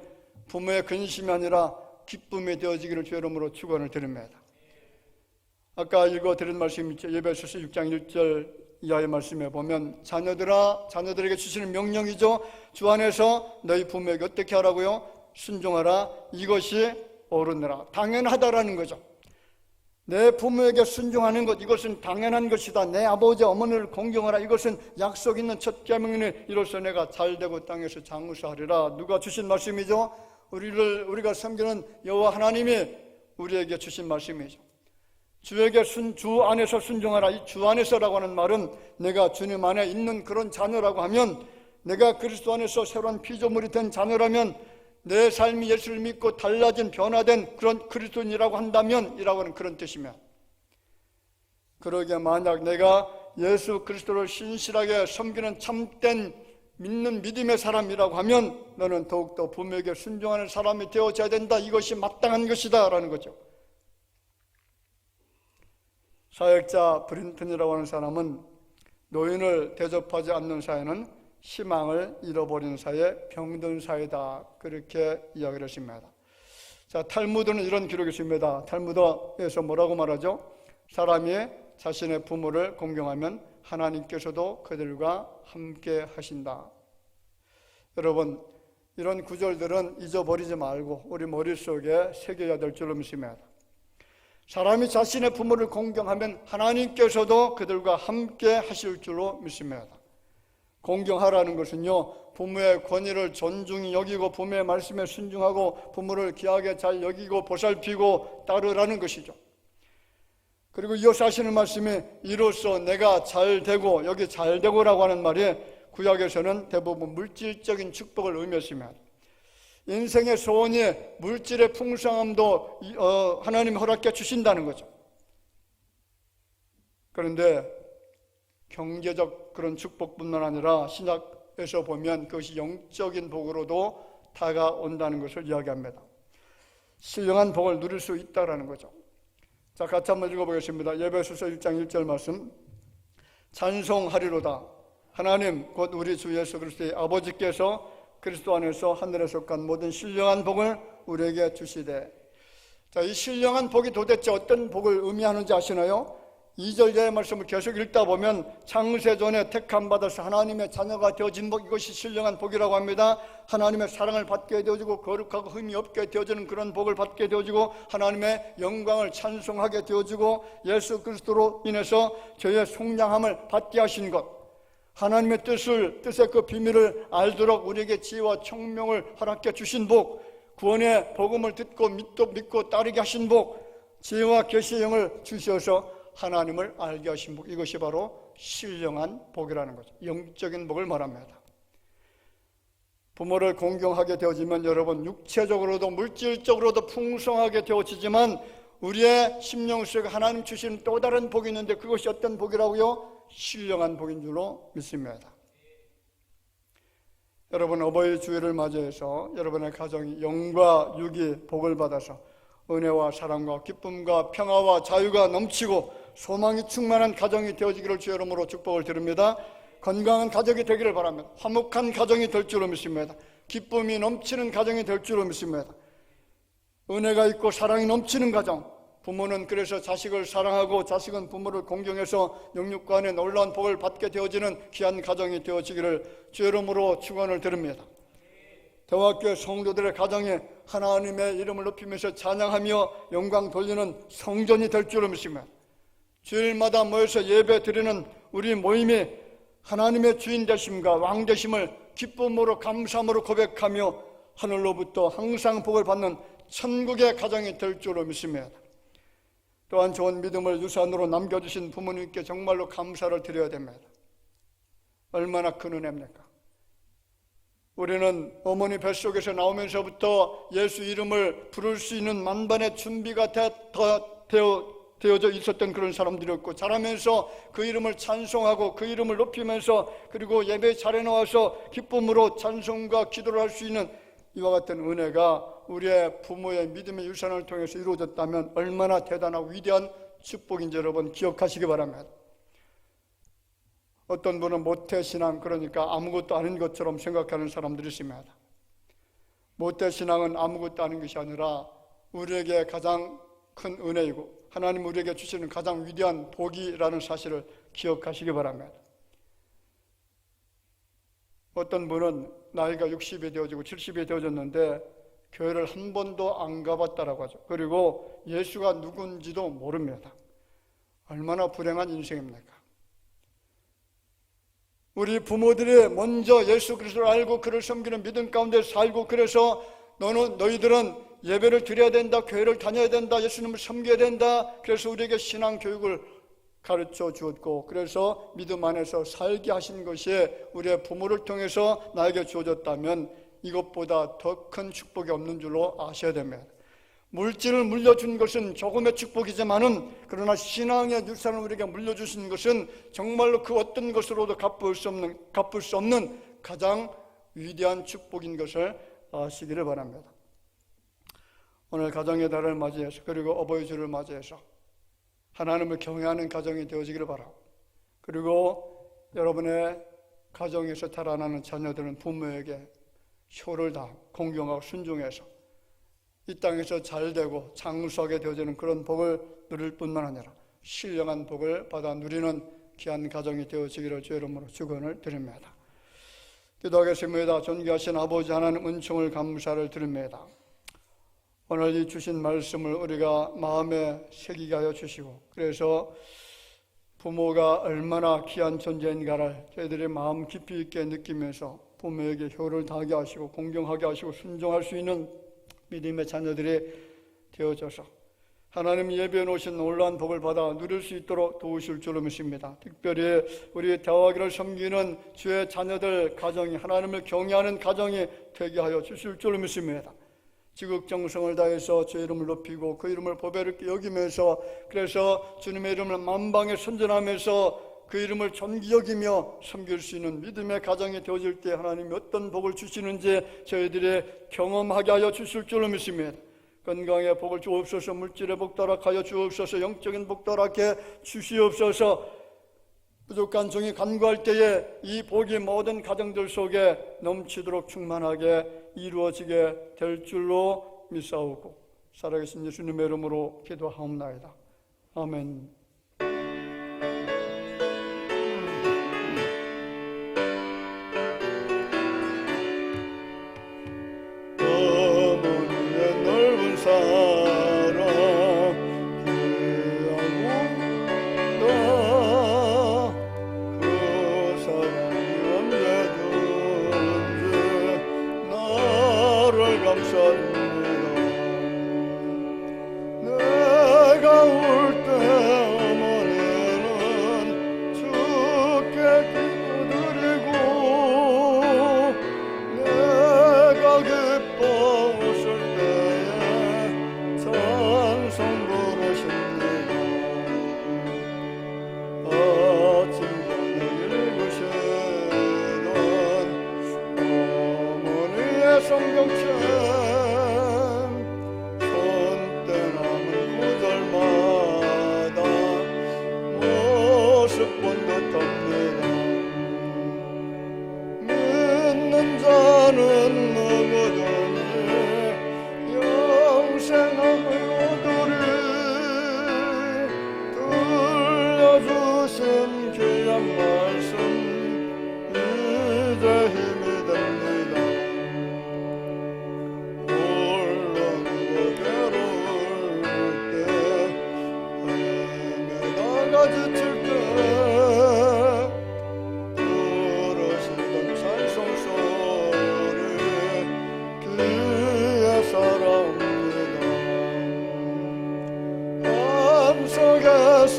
부모의 근심이 아니라 기쁨이 되어지기를 주의 이름으로 축원을 드립니다. 아까 읽어드린 말씀이 있죠. 에베소서 6장 1절 이하의 말씀에 보면 자녀들아, 자녀들에게 주시는 명령이죠. 주 안에서 너희 부모에게 어떻게 하라고요? 순종하라. 이것이 옳으니라. 당연하다라는 거죠. 내 부모에게 순종하는 것, 이것은 당연한 것이다. 내 아버지 어머니를 공경하라. 이것은 약속 있는 첫 계명이니 이로써 내가 잘되고 땅에서 장수하리라. 누가 주신 말씀이죠? 우리가 섬기는 여호와 하나님이 우리에게 주신 말씀이죠. 주에게 주 안에서 순종하라. 이 주 안에서라고 하는 말은 내가 주님 안에 있는 그런 자녀라고 하면, 내가 그리스도 안에서 새로운 피조물이 된 자녀라면, 내 삶이 예수를 믿고 달라진 변화된 그런 그리스도인이라고 한다면 이라고 하는 그런 뜻이며, 그러게 만약 내가 예수 그리스도를 신실하게 섬기는 참된 믿는 믿음의 사람이라고 하면 너는 더욱더 부모에게 순종하는 사람이 되어져야 된다. 이것이 마땅한 것이다 라는 거죠. 사역자 브린튼이라고 하는 사람은 노인을 대접하지 않는 사회는 희망을 잃어버린 사회, 병든 사회다, 그렇게 이야기를 했습니다. 자, 탈무드는 이런 기록이 있습니다. 탈무드에서 뭐라고 말하죠? 사람이 자신의 부모를 공경하면 하나님께서도 그들과 함께 하신다. 여러분, 이런 구절들은 잊어버리지 말고 우리 머릿속에 새겨야 될 줄로 믿습니다. 사람이 자신의 부모를 공경하면 하나님께서도 그들과 함께 하실 줄로 믿습니다. 공경하라는 것은요, 부모의 권위를 존중히 여기고 부모의 말씀에 순종하고 부모를 귀하게 잘 여기고 보살피고 따르라는 것이죠. 그리고 이어서 하시는 말씀이 이로써 내가 잘 되고, 여기 잘 되고라고 하는 말이 구약에서는 대부분 물질적인 축복을 의미했습니다. 인생의 소원이 물질의 풍성함도 하나님이 허락해 주신다는 거죠. 그런데 경제적 그런 축복뿐만 아니라 신약에서 보면 그것이 영적인 복으로도 다가온다는 것을 이야기합니다. 신령한 복을 누릴 수 있다는 거죠. 자, 같이 한번 읽어보겠습니다. 에베소서 1장 1절 말씀. 찬송하리로다. 하나님 곧 우리 주 예수 그리스도의 아버지께서 그리스도 안에서 하늘에 속한 모든 신령한 복을 우리에게 주시되. 자, 이 신령한 복이 도대체 어떤 복을 의미하는지 아시나요? 2절 이하의 말씀을 계속 읽다 보면 창세전에 택함 받아서 하나님의 자녀가 되어진 복, 이것이 신령한 복이라고 합니다. 하나님의 사랑을 받게 되어지고 거룩하고 흠이 없게 되어지는 그런 복을 받게 되어지고 하나님의 영광을 찬송하게 되어지고 예수 그리스도로 인해서 저희의 속량함을 받게 하신 것, 하나님의 뜻의 그 비밀을 알도록 우리에게 지혜와 총명을 허락해 주신 복, 구원의 복음을 듣고 믿고 따르게 하신 복, 지혜와 계시의 영을 주셔서 하나님을 알게 하신 복, 이것이 바로 신령한 복이라는 거죠. 영적인 복을 말합니다. 부모를 공경하게 되어지면 여러분 육체적으로도 물질적으로도 풍성하게 되어지지만 우리의 심령 속에 하나님 주시는 또 다른 복이 있는데 그것이 어떤 복이라고요? 신령한 복인 줄로 믿습니다. 여러분 어버이 주일을 맞이해서 여러분의 가정이 영과 육이 복을 받아서 은혜와 사랑과 기쁨과 평화와 자유가 넘치고 소망이 충만한 가정이 되어지기를 주의 이름으로 축복을 드립니다. 건강한 가정이 되기를 바랍니다. 화목한 가정이 될 줄로 믿습니다. 기쁨이 넘치는 가정이 될 줄로 믿습니다. 은혜가 있고 사랑이 넘치는 가정, 부모는 그래서 자식을 사랑하고 자식은 부모를 공경해서 영육과 안에 놀라운 복을 받게 되어지는 귀한 가정이 되어지기를 주의 이름으로 축원을 드립니다. 대화교회 성도들의 가정에 하나님의 이름을 높이면서 찬양하며 영광 돌리는 성전이 될 줄로 믿습니다. 주일마다 모여서 예배 드리는 우리 모임이 하나님의 주인 되심과 왕 되심을 기쁨으로 감사함으로 고백하며 하늘로부터 항상 복을 받는 천국의 가정이 될 줄로 믿습니다. 또한 좋은 믿음을 유산으로 남겨주신 부모님께 정말로 감사를 드려야 됩니다. 얼마나 큰 은혜입니까? 우리는 어머니 뱃속에서 나오면서부터 예수 이름을 부를 수 있는 만반의 준비가 되어져 있었던 그런 사람들이었고, 자라면서 그 이름을 찬송하고 그 이름을 높이면서 그리고 예배 자리에 나와서 기쁨으로 찬송과 기도를 할 수 있는 이와 같은 은혜가 우리의 부모의 믿음의 유산을 통해서 이루어졌다면 얼마나 대단하고 위대한 축복인지 여러분 기억하시기 바랍니다. 어떤 분은 모태신앙, 그러니까 아무것도 아닌 것처럼 생각하는 사람들이 있습니다. 모태신앙은 아무것도 아닌 것이 아니라 우리에게 가장 큰 은혜이고 하나님 우리에게 주시는 가장 위대한 복이라는 사실을 기억하시기 바랍니다. 어떤 분은 나이가 60이 되어지고 70이 되어졌는데 교회를 한 번도 안 가봤다라고 하죠. 그리고 예수가 누군지도 모릅니다. 얼마나 불행한 인생입니까? 우리 부모들이 먼저 예수 그리스도를 알고 그를 섬기는 믿음 가운데 살고, 그래서 너희들은 예배를 드려야 된다, 교회를 다녀야 된다, 예수님을 섬겨야 된다, 그래서 우리에게 신앙 교육을 가르쳐 주었고, 그래서 믿음 안에서 살게 하신 것이 우리의 부모를 통해서 나에게 주어졌다면 이것보다 더 큰 축복이 없는 줄로 아셔야 됩니다. 물질을 물려준 것은 조금의 축복이지만은 그러나 신앙의 유산을 우리에게 물려주신 것은 정말로 그 어떤 것으로도 갚을 수 없는 가장 위대한 축복인 것을 아시기를 바랍니다. 오늘 가정의 달을 맞이해서 그리고 어버이 주를 맞이해서 하나님을 경외하는 가정이 되어지기를 바라고, 그리고 여러분의 가정에서 자라나는 자녀들은 부모에게 효를 다하고 공경하고 순종해서 이 땅에서 잘되고 장수하게 되어지는 그런 복을 누릴 뿐만 아니라 신령한 복을 받아 누리는 귀한 가정이 되어지기를 주의 이름으로 축원을 드립니다. 기도하겠습니다. 존귀하신 아버지 하나님 은총을 감사를 드립니다. 오늘 이 주신 말씀을 우리가 마음에 새기게 하여 주시고, 그래서 부모가 얼마나 귀한 존재인가를 저희들의 마음 깊이 있게 느끼면서 부모에게 효를 다하게 하시고 공경하게 하시고 순종할 수 있는 믿음의 자녀들이 되어져서 하나님 예배해 놓으신 놀라운 복을 받아 누릴 수 있도록 도우실 줄로 믿습니다. 특별히 우리 대화기를 섬기는 주의 자녀들 가정이 하나님을 경외하는 가정이 되게 하여 주실 줄로 믿습니다. 지극정성을 다해서 주의 이름을 높이고 그 이름을 보배롭게 여기면서, 그래서 주님의 이름을 만방에 선전하면서 그 이름을 존귀 여기며 섬길 수 있는 믿음의 가정이 되어질 때 하나님이 어떤 복을 주시는지 저희들이 경험하게 하여 주실 줄로 믿습니다. 건강에 복을 주옵소서, 물질의 복 허락하여 주옵소서, 영적인 복 허락해 주시옵소서. 부족한 종이 간구할 때에 이 복이 모든 가정들 속에 넘치도록 충만하게 이루어지게 될 줄로 믿사오고 살아계신 예수님의 이름으로 기도하옵나이다. 아멘. 어머니의 넓은 사랑 기억한다. 그 사랑이 언제든지 나를 감싸줍니다. 내가 울 때 어머니는 주께 기도드리고, 내가 기뻐 웃을 때에 찬송 부르십니다. 아침 저녁 읽으시던 어머니의 성경책 손때 남은 구절마다 모습 본 듯합니다. 믿는 자는 누구든지 영생함을 얻으리. 들려주신 귀한 말씀 이제 힘이 됩니다. 홀로 누워 괴로울 때, 헤매다가 지칠 때 들으시던 찬송소리 귀에 살아옵니다. 밤속에서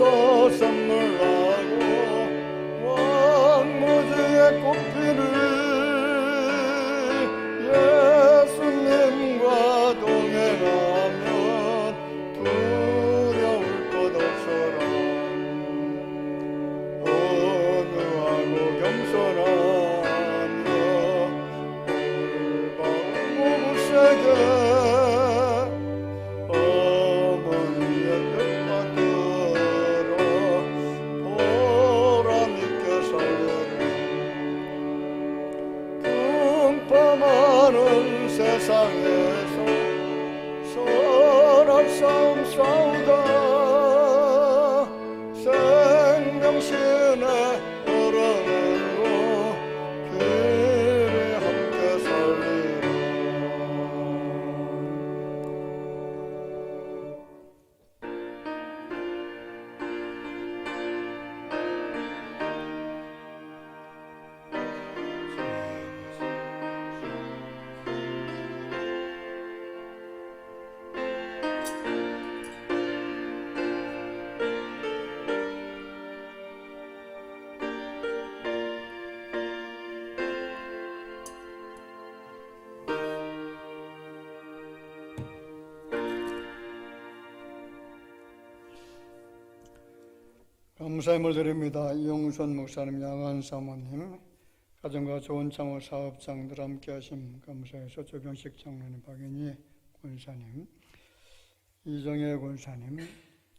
선물하고 왕무지에 꽃피는 예수님과 동행하면 두려울 것 없어라. 온유하고 겸손하며 올바른 무색에 어머니의 뜻받들어 보람있게 살려라. 풍파많은 세상에서 선한 싸움 싸우다 생명신의 어른으로 길이 함께 살리라. 감사함을 드립니다. 이용선 목사님, 양한 사모님, 가정과 좋은 창호 사업장들 함께 하심 감사해서 조경식 장로님, 박인희 권사님, 이정혜 권사님,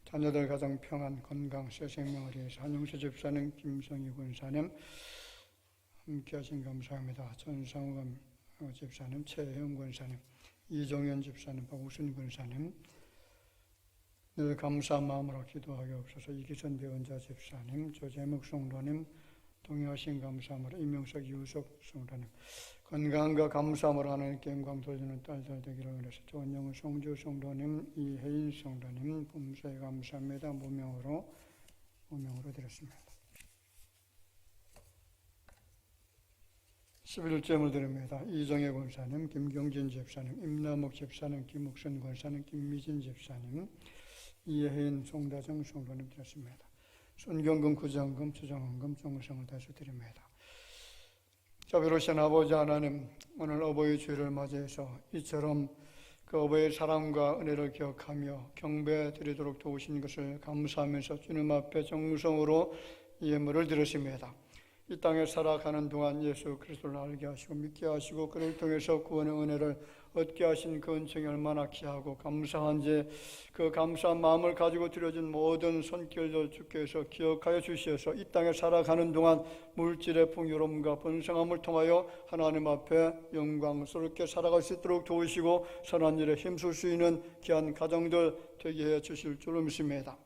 자녀들 가정 평안 건강 새 생명을 위해서 한용수 집사님, 김성희 권사님 함께 하신 감사합니다. 전상우 집사님, 최혜영 권사님, 이종현 집사님, 박우순 권사님, 늘 감사한 마음으로 기도하게 없어서 이기선 대원자 집사님, 조재목 성도님, 동의하신 감사함으로 이명석 유석 성도님, 건강과 감사함으로 하나님께 영광 돌리는 딸들 되기를 원해서 조은영 성주 성도님, 이혜인 성도님 범사에 감사합니다. 무명으로 드렸습니다. 11절을 드립니다. 이정혜 권사님, 김경진 집사님, 임남욱 집사님, 김욱선 권사님, 김미진 집사님, 이혜인 송다정 성도님 드렸습니다. 순경금, 구정금, 추정금, 종성을 다시 드립니다. 자비로우신 아버지 하나님, 오늘 어버이 주일을 맞이해서 이처럼 그 어버이의 사랑과 은혜를 기억하며 경배 드리도록 도우신 것을 감사하면서 주님 앞에 정성으로 예물을 드렸습니다. 이 땅에 살아가는 동안 예수 그리스도를 알게 하시고 믿게 하시고 그를 통해서 구원의 은혜를 얻게 하신 그 은총이 얼마나 귀하고 감사한지 그 감사한 마음을 가지고 드려진 모든 손길들 주께서 기억하여 주시어서 이 땅에 살아가는 동안 물질의 풍요로움과 번성함을 통하여 하나님 앞에 영광스럽게 살아갈 수 있도록 도우시고 선한 일에 힘쓸 수 있는 귀한 가정들 되게 해 주실 줄로 믿습니다.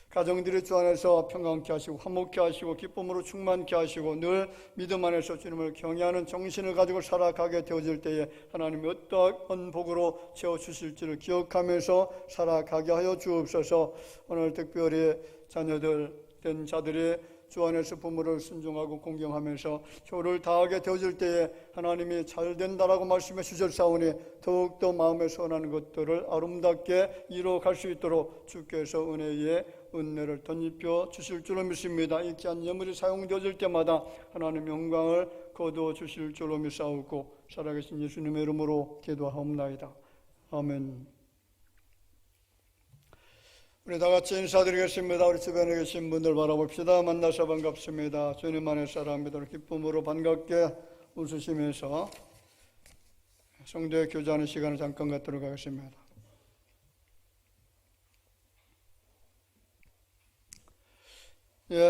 가정들이 주 안에서 평강케 하시고 화목케 하시고 기쁨으로 충만케 하시고 늘 믿음 안에서 주님을 경외하는 정신을 가지고 살아가게 되어질 때에 하나님이 어떠한 복으로 채워주실지를 기억하면서 살아가게 하여 주옵소서. 오늘 특별히 자녀들 된 자들이 주 안에서 부모를 순종하고 공경하면서 효를 다하게 되어질 때에 하나님이 잘 된다라고 말씀해 주셨사오니 더욱더 마음에 선한 것들을 아름답게 이루어갈 수 있도록 주께서 은혜의 은혜를 덧입혀 주실 줄로 믿습니다. 이 귀한 예물이 사용되어질 때마다 하나님 영광을 거두어 주실 줄로 믿사오고 살아계신 예수님의 이름으로 기도하옵나이다. 아멘. 우리 다 같이 인사드리겠습니다. 우리 주변에 계신 분들 바라봅시다. 만나서 반갑습니다. 주님 안에 사랑합니다. 기쁨으로 반갑게 웃으시면서 성도의 교제하는 시간을 잠깐 갖도록 하겠습니다.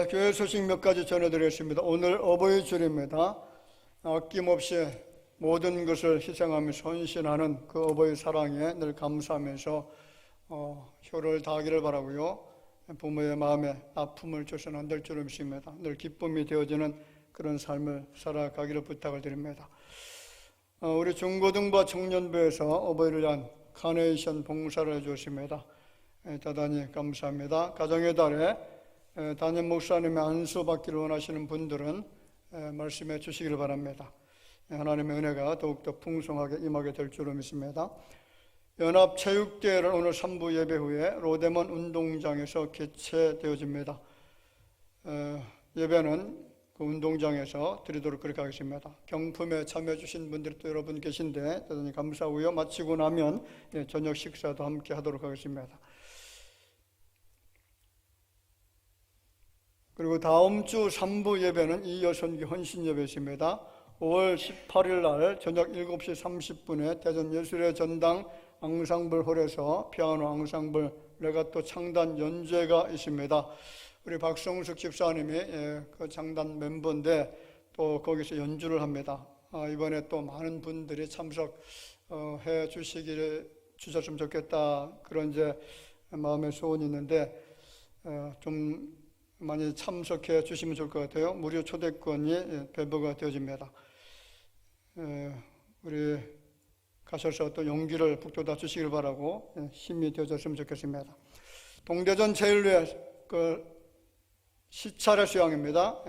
교회 소식 몇 가지 전해드리겠습니다. 오늘 어버이 주일입니다. 아낌없이 모든 것을 희생하며 헌신하는 그 어버이 사랑에 늘 감사하면서 효를 다하기를 바라고요. 부모의 마음에 아픔을 줘서는 안 될 줄을 믿습니다. 늘 기쁨이 되어지는 그런 삶을 살아가기를 부탁을 드립니다. 우리 중고등부 청년부에서 어버이를 위한 카네이션 봉사를 해주었습니다. 대단히 감사합니다. 가정의 달에 담임 목사님의 안수 받기를 원하시는 분들은 말씀해 주시기를 바랍니다. 하나님의 은혜가 더욱더 풍성하게 임하게 될 줄로 믿습니다. 연합체육대회를 오늘 3부 예배 후에 로데몬 운동장에서 개최되어집니다. 예배는 그 운동장에서 드리도록 그렇게 하겠습니다. 경품에 참여해 주신 분들이 또 여러분 계신데 대단히 감사하고요. 마치고 나면 저녁 식사도 함께 하도록 하겠습니다. 그리고 다음 주 3부 예배는 이여선교 헌신 예배입니다. 5월 18일 날 저녁 7시 30분에 대전 예술의 전당 앙상블 홀에서 피아노 앙상블 레가토 창단 연주회가 있습니다. 우리 박성숙 집사님이 그 창단 멤버인데 또 거기서 연주를 합니다. 이번에 또 많은 분들이 참석해 주셨으면 좋겠다 그런 이제 마음의 소원이 있는데 좀 많이 참석해 주시면 좋을 것 같아요. 무료 초대권이 배부가 되어집니다. 우리 가셔서 또 용기를 북돋아 주시길 바라고 힘이 되어졌으면 좋겠습니다. 동대전 제일교회 그 시차례 수양입니다.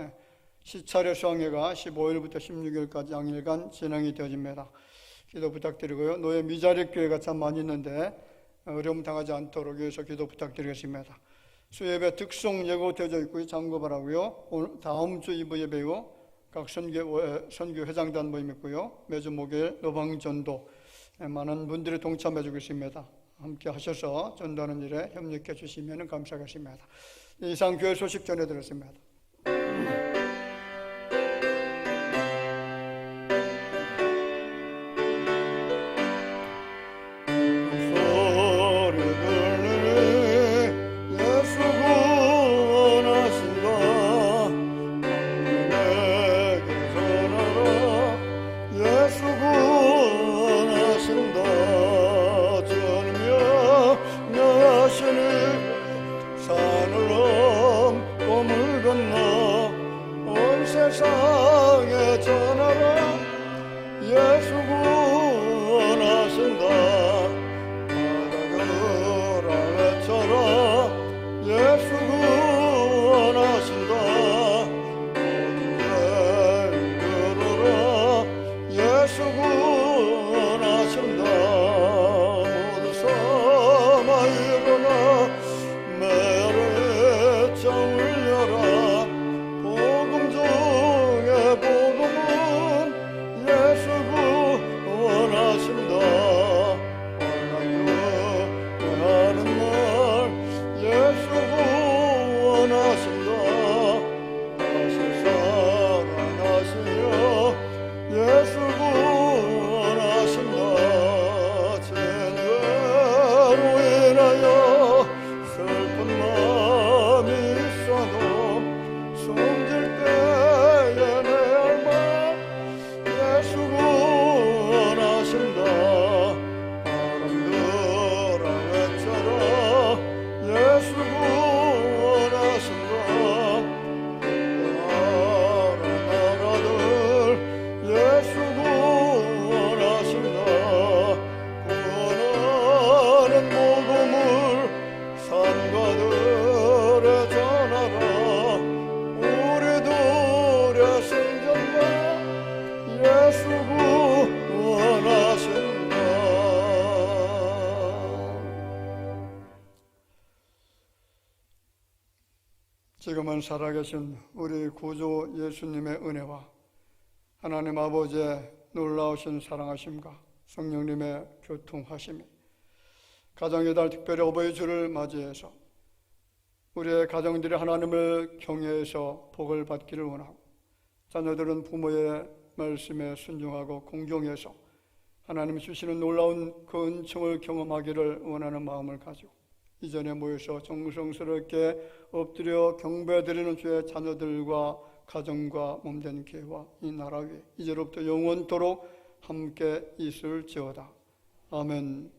시차례 수양회가 15일부터 16일까지 양일간 진행이 되어집니다. 기도 부탁드리고요. 노예 미자립 교회가 참 많이 있는데 어려움 당하지 않도록 위해서 기도 부탁드리겠습니다. 수예배 특송 예고되어져 있고 참고 바라고요. 오늘 다음 주 2부 예배 후 각 선교 회장단 모임 있고요. 매주 목요일 노방전도 많은 분들이 동참해 주고 있습니다. 함께 하셔서 전도하는 일에 협력해 주시면 감사하겠습니다. 이상 교회 소식 전해드렸습니다. 산을 넘고 물 건너 지금은 살아계신 우리 구주 예수님의 은혜와 하나님 아버지의 놀라우신 사랑하심과 성령님의 교통하심이 가정의 달 특별히 어버이 주를 맞이해서 우리의 가정들이 하나님을 경외해서 복을 받기를 원하고 자녀들은 부모의 말씀에 순종하고 공경해서 하나님이 주시는 놀라운 그 은총을 경험하기를 원하는 마음을 가지고 이 자리에 모여서 정성스럽게 엎드려 경배드리는 주의 자녀들과 가정과 몸된 교회와 이 나라 위에 이제로부터 영원토록 함께 있을지어다. 아멘.